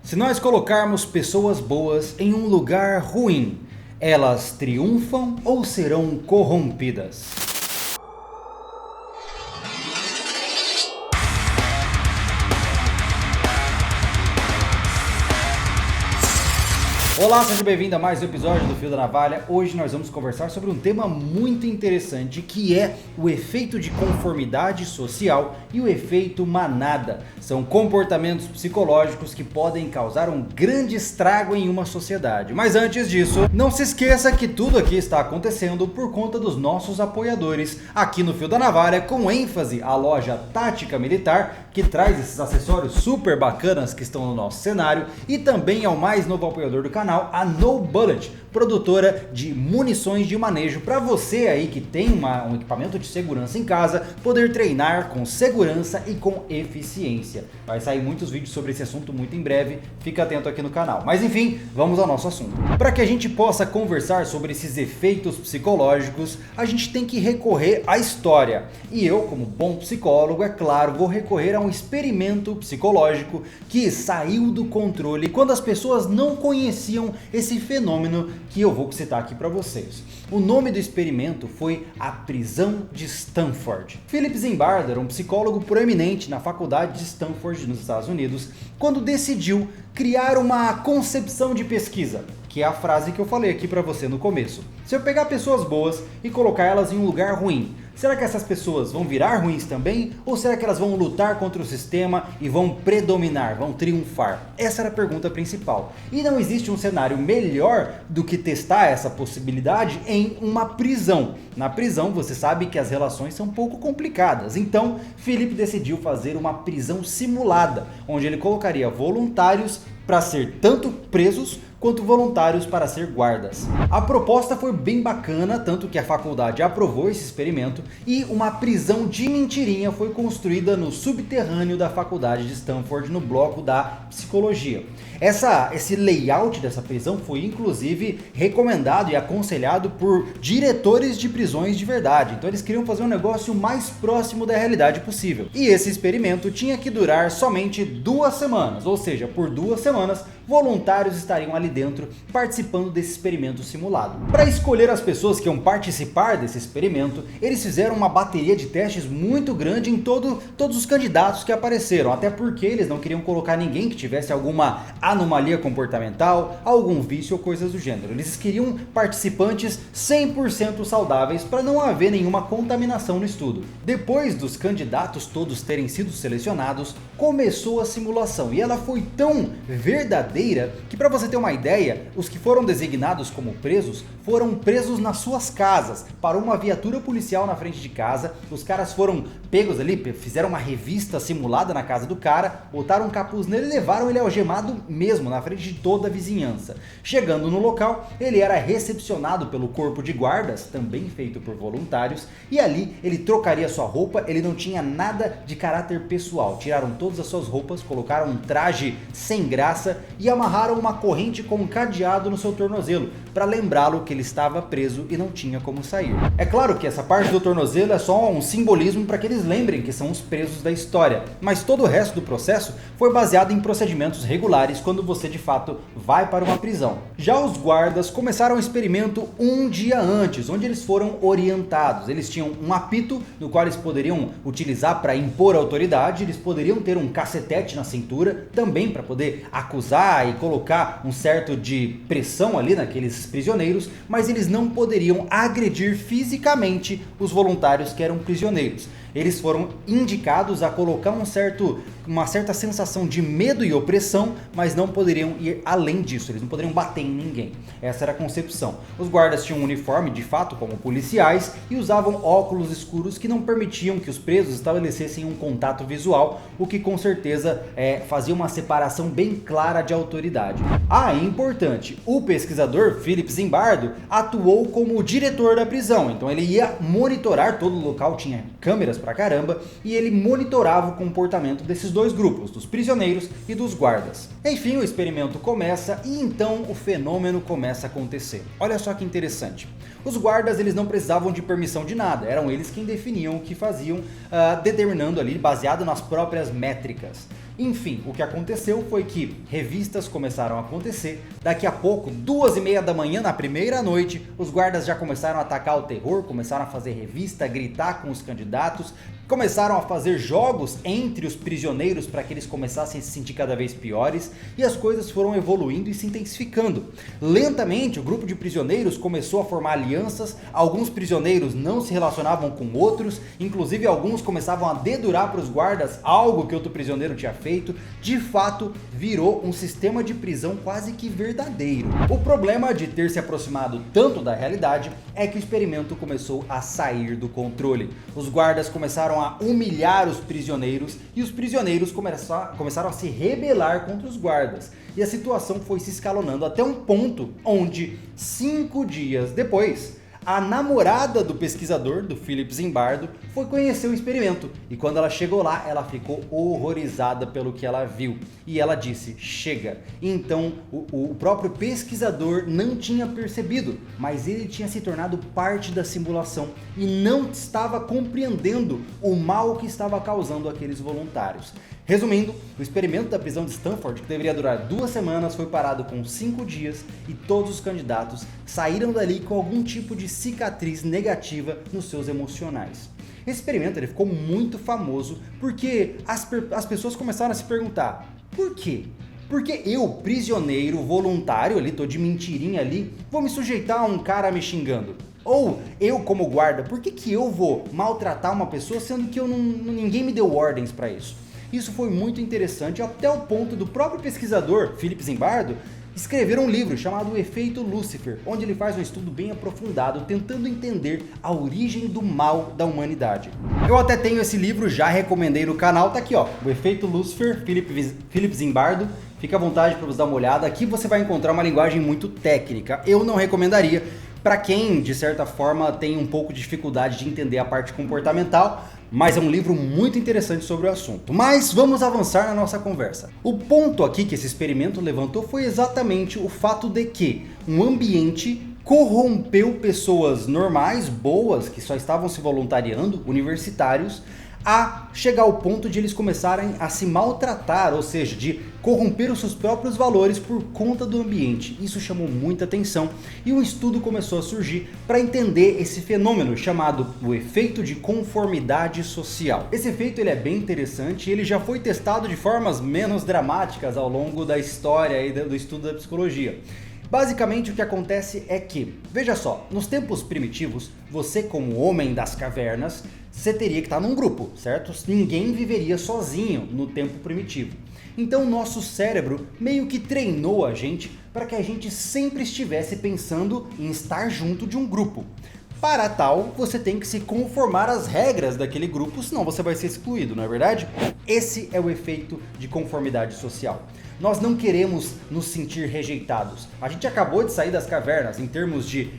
Se nós colocarmos pessoas boas em um lugar ruim, elas triunfam ou serão corrompidas? Olá, seja bem-vindo a mais um episódio do Fio da Navalha. Hoje nós vamos conversar sobre um tema muito interessante, que é o efeito de conformidade social e o efeito manada. São comportamentos psicológicos que podem causar um grande estrago em uma sociedade. Mas antes disso, não se esqueça que tudo aqui está acontecendo por conta dos nossos apoiadores aqui no Fio da Navalha, com ênfase à loja Tática Militar, que traz esses acessórios super bacanas que estão no nosso cenário, e também ao mais novo apoiador do canal, a No Bullet, produtora de munições de manejo para você aí que tem um equipamento de segurança em casa, poder treinar com segurança e com eficiência. Vai sair muitos vídeos sobre esse assunto muito em breve, fica atento aqui no canal. Mas enfim, vamos ao nosso assunto. Para que a gente possa conversar sobre esses efeitos psicológicos, a gente tem que recorrer à história. E eu, como bom psicólogo, é claro, vou recorrer a um experimento psicológico que saiu do controle quando as pessoas não conheciam esse fenômeno que eu vou citar aqui para vocês. O nome do experimento foi a prisão de Stanford. Philip Zimbardo era um psicólogo proeminente na faculdade de Stanford, nos Estados Unidos, quando decidiu criar uma concepção de pesquisa, que é a frase que eu falei aqui para você no começo. Se eu pegar pessoas boas e colocar elas em um lugar ruim, será que essas pessoas vão virar ruins também? Ou será que elas vão lutar contra o sistema e vão predominar, vão triunfar? Essa era a pergunta principal. E não existe um cenário melhor do que testar essa possibilidade em uma prisão. Na prisão, você sabe que as relações são um pouco complicadas. Então, Philip decidiu fazer uma prisão simulada, onde ele colocaria voluntários para ser tanto presos quanto voluntários para ser guardas. A proposta foi bem bacana, tanto que a faculdade aprovou esse experimento e uma prisão de mentirinha foi construída no subterrâneo da faculdade de Stanford, no bloco da psicologia. Esse layout dessa prisão foi inclusive recomendado e aconselhado por diretores de prisões de verdade, então eles queriam fazer um negócio mais próximo da realidade possível. E esse experimento tinha que durar somente 2 semanas, ou seja, por 2 semanas voluntários estariam ali dentro participando desse experimento simulado. Para escolher as pessoas que iam participar desse experimento, eles fizeram uma bateria de testes muito grande em todos os candidatos que apareceram, até porque eles não queriam colocar ninguém que tivesse alguma anomalia comportamental, algum vício ou coisas do gênero. Eles queriam participantes 100% saudáveis para não haver nenhuma contaminação no estudo. Depois dos candidatos todos terem sido selecionados, começou a simulação e ela foi tão verdadeira que, para você ter uma ideia, os que foram designados como presos foram presos nas suas casas. Parou uma viatura policial na frente de casa, os caras foram pegos ali, fizeram uma revista simulada na casa do cara, botaram um capuz nele e levaram ele algemado mesmo na frente de toda a vizinhança. Chegando no local, ele era recepcionado pelo corpo de guardas, também feito por voluntários, e ali ele trocaria sua roupa. Ele não tinha nada de caráter pessoal, tiraram todas as suas roupas, colocaram um traje sem graça e amarraram uma corrente com um cadeado no seu tornozelo, para lembrá-lo que ele estava preso e não tinha como sair. É claro que essa parte do tornozelo é só um simbolismo para que eles lembrem que são os presos da história, mas todo o resto do processo foi baseado em procedimentos regulares quando você de fato vai para uma prisão. Já os guardas começaram o experimento um dia antes, onde eles foram orientados. Eles tinham um apito no qual eles poderiam utilizar para impor autoridade, eles poderiam ter um cacetete na cintura também para poder acusar e colocar um certo de pressão ali naqueles prisioneiros, mas eles não poderiam agredir fisicamente os voluntários que eram prisioneiros. Eles foram indicados a colocar uma certa sensação de medo e opressão, mas não poderiam ir além disso, eles não poderiam bater em ninguém. Essa era a concepção. Os guardas tinham um uniforme de fato como policiais e usavam óculos escuros que não permitiam que os presos estabelecessem um contato visual, o que com certeza fazia uma separação bem clara de autoridade. Ah, e importante, o pesquisador Philip Zimbardo atuou como diretor da prisão, então ele ia monitorar todo o local, tinha câmeras pra caramba, e ele monitorava o comportamento desses dois grupos, dos prisioneiros e dos guardas. Enfim, o experimento começa e então o fenômeno começa a acontecer. Olha só que interessante. Os guardas, eles não precisavam de permissão de nada, eram eles quem definiam o que faziam, determinando ali, baseado nas próprias métricas. Enfim, o que aconteceu foi que revistas começaram a acontecer, daqui a pouco, 2h30 da manhã, na primeira noite, os guardas já começaram a atacar o terror, começaram a fazer revista, gritar com os candidatos, começaram a fazer jogos entre os prisioneiros para que eles começassem a se sentir cada vez piores, e as coisas foram evoluindo e se intensificando. Lentamente, o grupo de prisioneiros começou a formar alianças, alguns prisioneiros não se relacionavam com outros, inclusive alguns começavam a dedurar para os guardas algo que outro prisioneiro tinha feito. De fato, virou um sistema de prisão quase que verdadeiro. O problema de ter se aproximado tanto da realidade é que o experimento começou a sair do controle. Os guardas começaram a humilhar os prisioneiros e os prisioneiros começaram a se rebelar contra os guardas. E a situação foi se escalonando até um ponto onde, 5 dias depois, a namorada do pesquisador, do Philip Zimbardo, foi conhecer o experimento. E quando ela chegou lá, ela ficou horrorizada pelo que ela viu. E ela disse, chega. E então, o próprio pesquisador não tinha percebido, mas ele tinha se tornado parte da simulação e não estava compreendendo o mal que estava causando aqueles voluntários. Resumindo, o experimento da prisão de Stanford, que deveria durar 2 semanas, foi parado com 5 dias e todos os candidatos saíram dali com algum tipo de cicatriz negativa nos seus emocionais. Esse experimento ele ficou muito famoso porque as pessoas começaram a se perguntar, por quê? Porque eu, prisioneiro, voluntário ali, tô de mentirinha ali, vou me sujeitar a um cara me xingando? Ou eu como guarda, por que eu vou maltratar uma pessoa sendo que ninguém me deu ordens para isso? Isso foi muito interessante até o ponto do próprio pesquisador, Philip Zimbardo, escrever um livro chamado O Efeito Lúcifer, onde ele faz um estudo bem aprofundado, tentando entender a origem do mal da humanidade. Eu até tenho esse livro, já recomendei no canal, tá aqui ó, O Efeito Lúcifer, Philip Zimbardo, fica à vontade para você dar uma olhada, aqui você vai encontrar uma linguagem muito técnica, eu não recomendaria para quem, de certa forma, tem um pouco de dificuldade de entender a parte comportamental, mas é um livro muito interessante sobre o assunto. Mas vamos avançar na nossa conversa. O ponto aqui que esse experimento levantou foi exatamente o fato de que um ambiente corrompeu pessoas normais, boas, que só estavam se voluntariando, universitários, a chegar ao ponto de eles começarem a se maltratar, ou seja, de corromper os seus próprios valores por conta do ambiente. Isso chamou muita atenção e um estudo começou a surgir para entender esse fenômeno chamado o efeito de conformidade social. Esse efeito ele é bem interessante e ele já foi testado de formas menos dramáticas ao longo da história e do estudo da psicologia. Basicamente o que acontece é que, veja só, nos tempos primitivos, você como homem das cavernas, você teria que estar num grupo, certo? Ninguém viveria sozinho no tempo primitivo. Então o nosso cérebro meio que treinou a gente para que a gente sempre estivesse pensando em estar junto de um grupo. Para tal, você tem que se conformar às regras daquele grupo, senão você vai ser excluído, não é verdade? Esse é o efeito de conformidade social. Nós não queremos nos sentir rejeitados. A gente acabou de sair das cavernas em termos de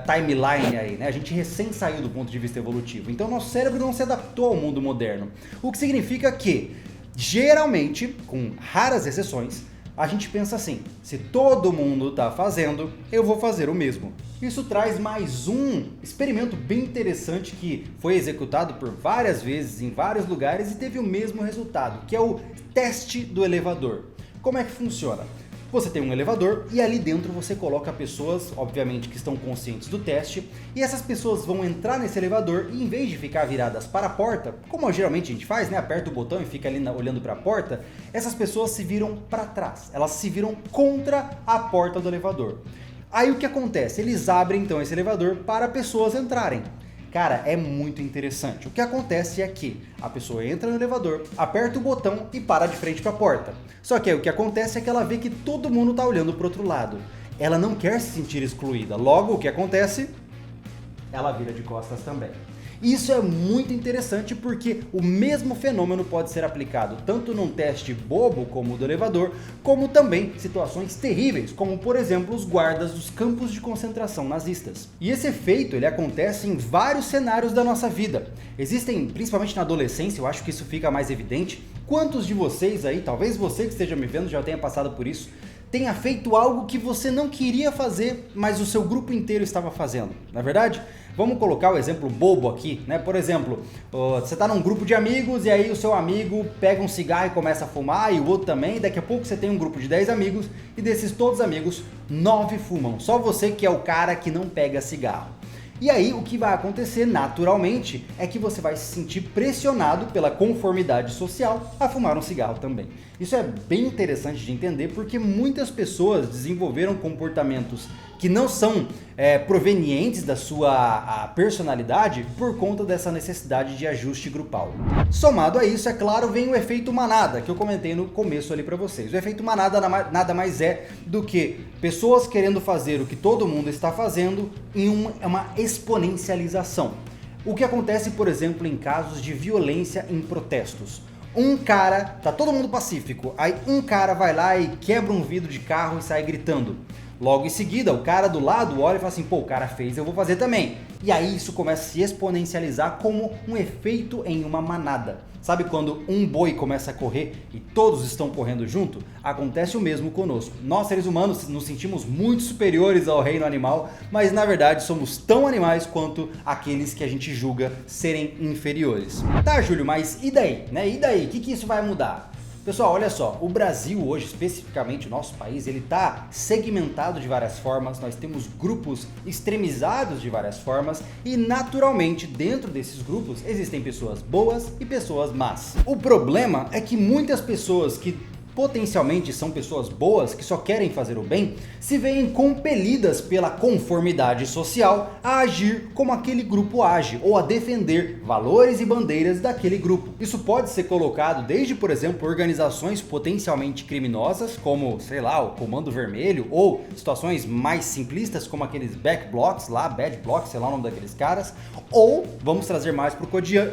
timeline aí, né? A gente recém saiu do ponto de vista evolutivo. Então nosso cérebro não se adaptou ao mundo moderno. O que significa que, geralmente, com raras exceções, a gente pensa assim, se todo mundo está fazendo, eu vou fazer o mesmo. Isso traz mais um experimento bem interessante que foi executado por várias vezes em vários lugares e teve o mesmo resultado, que é o teste do elevador. Como é que funciona? Você tem um elevador e ali dentro você coloca pessoas, obviamente, que estão conscientes do teste, e essas pessoas vão entrar nesse elevador e em vez de ficar viradas para a porta, como geralmente a gente faz, né? Aperta o botão e fica ali olhando para a porta, essas pessoas se viram para trás, elas se viram contra a porta do elevador. Aí o que acontece? Eles abrem então esse elevador para pessoas entrarem. Cara, é muito interessante. O que acontece é que a pessoa entra no elevador, aperta o botão e para de frente para a porta. Só que aí o que acontece é que ela vê que todo mundo está olhando para o outro lado. Ela não quer se sentir excluída. Logo, o que acontece? Ela vira de costas também. Isso é muito interessante porque o mesmo fenômeno pode ser aplicado tanto num teste bobo como o do elevador, como também situações terríveis, como por exemplo os guardas dos campos de concentração nazistas. E esse efeito ele acontece em vários cenários da nossa vida. Existem, principalmente na adolescência, eu acho que isso fica mais evidente. Quantos de vocês aí, talvez você que esteja me vendo já tenha passado por isso, tenha feito algo que você não queria fazer, mas o seu grupo inteiro estava fazendo, não é verdade? Vamos colocar o exemplo bobo aqui, né? Por exemplo, você está num grupo de amigos e aí o seu amigo pega um cigarro e começa a fumar e o outro também, e daqui a pouco você tem um grupo de 10 amigos e desses todos amigos, 9 fumam, só você que é o cara que não pega cigarro. E aí o que vai acontecer naturalmente é que você vai se sentir pressionado pela conformidade social a fumar um cigarro também. Isso é bem interessante de entender porque muitas pessoas desenvolveram comportamentos que não são provenientes da sua personalidade por conta dessa necessidade de ajuste grupal. Somado a isso, é claro, vem o efeito manada, que eu comentei no começo ali para vocês. O efeito manada nada mais é do que pessoas querendo fazer o que todo mundo está fazendo em uma exponencialização. O que acontece, por exemplo, em casos de violência em protestos. Um cara, tá todo mundo pacífico, aí um cara vai lá e quebra um vidro de carro e sai gritando. Logo em seguida, o cara do lado olha e fala assim, pô, o cara fez, eu vou fazer também. E aí isso começa a se exponencializar como um efeito em uma manada. Sabe quando um boi começa a correr e todos estão correndo junto? Acontece o mesmo conosco. Nós, seres humanos, nos sentimos muito superiores ao reino animal, mas na verdade somos tão animais quanto aqueles que a gente julga serem inferiores. Tá, Júlio, mas e daí? E daí? O que isso vai mudar? Pessoal, olha só, o Brasil hoje, especificamente o nosso país, ele está segmentado de várias formas, nós temos grupos extremizados de várias formas e naturalmente dentro desses grupos existem pessoas boas e pessoas más. O problema é que muitas pessoas que potencialmente são pessoas boas que só querem fazer o bem, se veem compelidas pela conformidade social a agir como aquele grupo age ou a defender valores e bandeiras daquele grupo. Isso pode ser colocado desde, por exemplo, organizações potencialmente criminosas, como, sei lá, o Comando Vermelho, ou situações mais simplistas como aqueles back blocks lá, bad blocks, sei lá o nome daqueles caras, ou vamos trazer mais para o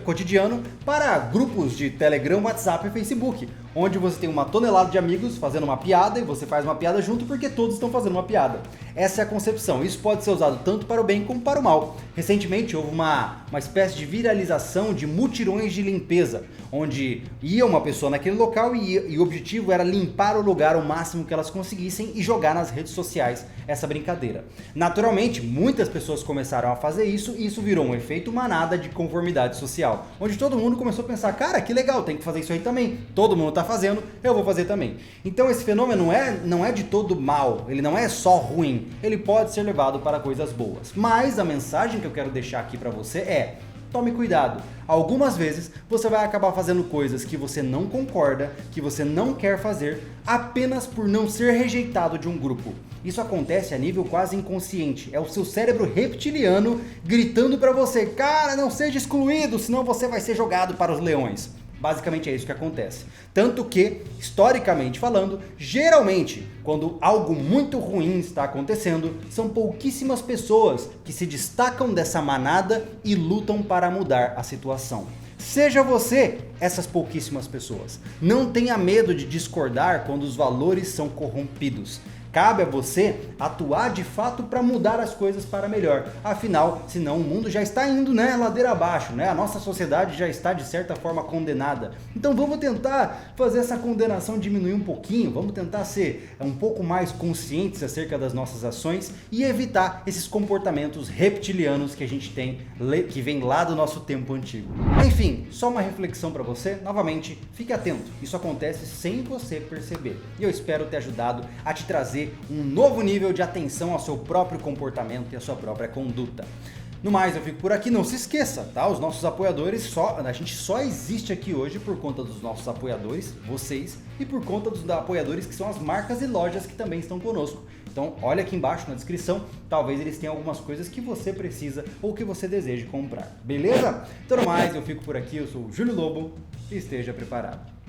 cotidiano para grupos de Telegram, WhatsApp e Facebook, onde você tem uma tonelada de amigos fazendo uma piada e você faz uma piada junto porque todos estão fazendo uma piada. Essa é a concepção. Isso pode ser usado tanto para o bem como para o mal. Recentemente houve uma espécie de viralização de mutirões de limpeza, onde ia uma pessoa naquele local e o objetivo era limpar o lugar o máximo que elas conseguissem e jogar nas redes sociais essa brincadeira. Naturalmente, muitas pessoas começaram a fazer isso e isso virou um efeito manada de conformidade social, onde todo mundo começou a pensar, cara, que legal, tem que fazer isso aí também. Todo mundo está fazendo, eu vou fazer também. Então esse fenômeno não é de todo mal, ele não é só ruim, ele pode ser levado para coisas boas. Mas a mensagem que eu quero deixar aqui para você é: tome cuidado. Algumas vezes você vai acabar fazendo coisas que você não concorda, que você não quer fazer, apenas por não ser rejeitado de um grupo. Isso acontece a nível quase inconsciente. É o seu cérebro reptiliano gritando para você, cara, não seja excluído, senão você vai ser jogado para os leões. Basicamente é isso que acontece. Tanto que, historicamente falando, geralmente, quando algo muito ruim está acontecendo, são pouquíssimas pessoas que se destacam dessa manada e lutam para mudar a situação. Seja você essas pouquíssimas pessoas. Não tenha medo de discordar quando os valores são corrompidos. Cabe a você atuar de fato para mudar as coisas para melhor. Afinal, senão o mundo já está indo, ladeira abaixo, A nossa sociedade já está de certa forma condenada. Então vamos tentar fazer essa condenação diminuir um pouquinho, vamos tentar ser um pouco mais conscientes acerca das nossas ações e evitar esses comportamentos reptilianos que a gente tem, que vem lá do nosso tempo antigo. Enfim, só uma reflexão para você. Novamente, fique atento. Isso acontece sem você perceber. E eu espero ter ajudado a te trazer um novo nível de atenção ao seu próprio comportamento e à sua própria conduta. No mais, eu fico por aqui. Não se esqueça, tá? Os nossos apoiadores, a gente só existe aqui hoje por conta dos nossos apoiadores, vocês, e por conta dos apoiadores que são as marcas e lojas que também estão conosco. Então, olha aqui embaixo na descrição, talvez eles tenham algumas coisas que você precisa ou que você deseje comprar. Beleza? Então, no mais, eu fico por aqui. Eu sou o Júlio Lobo e esteja preparado.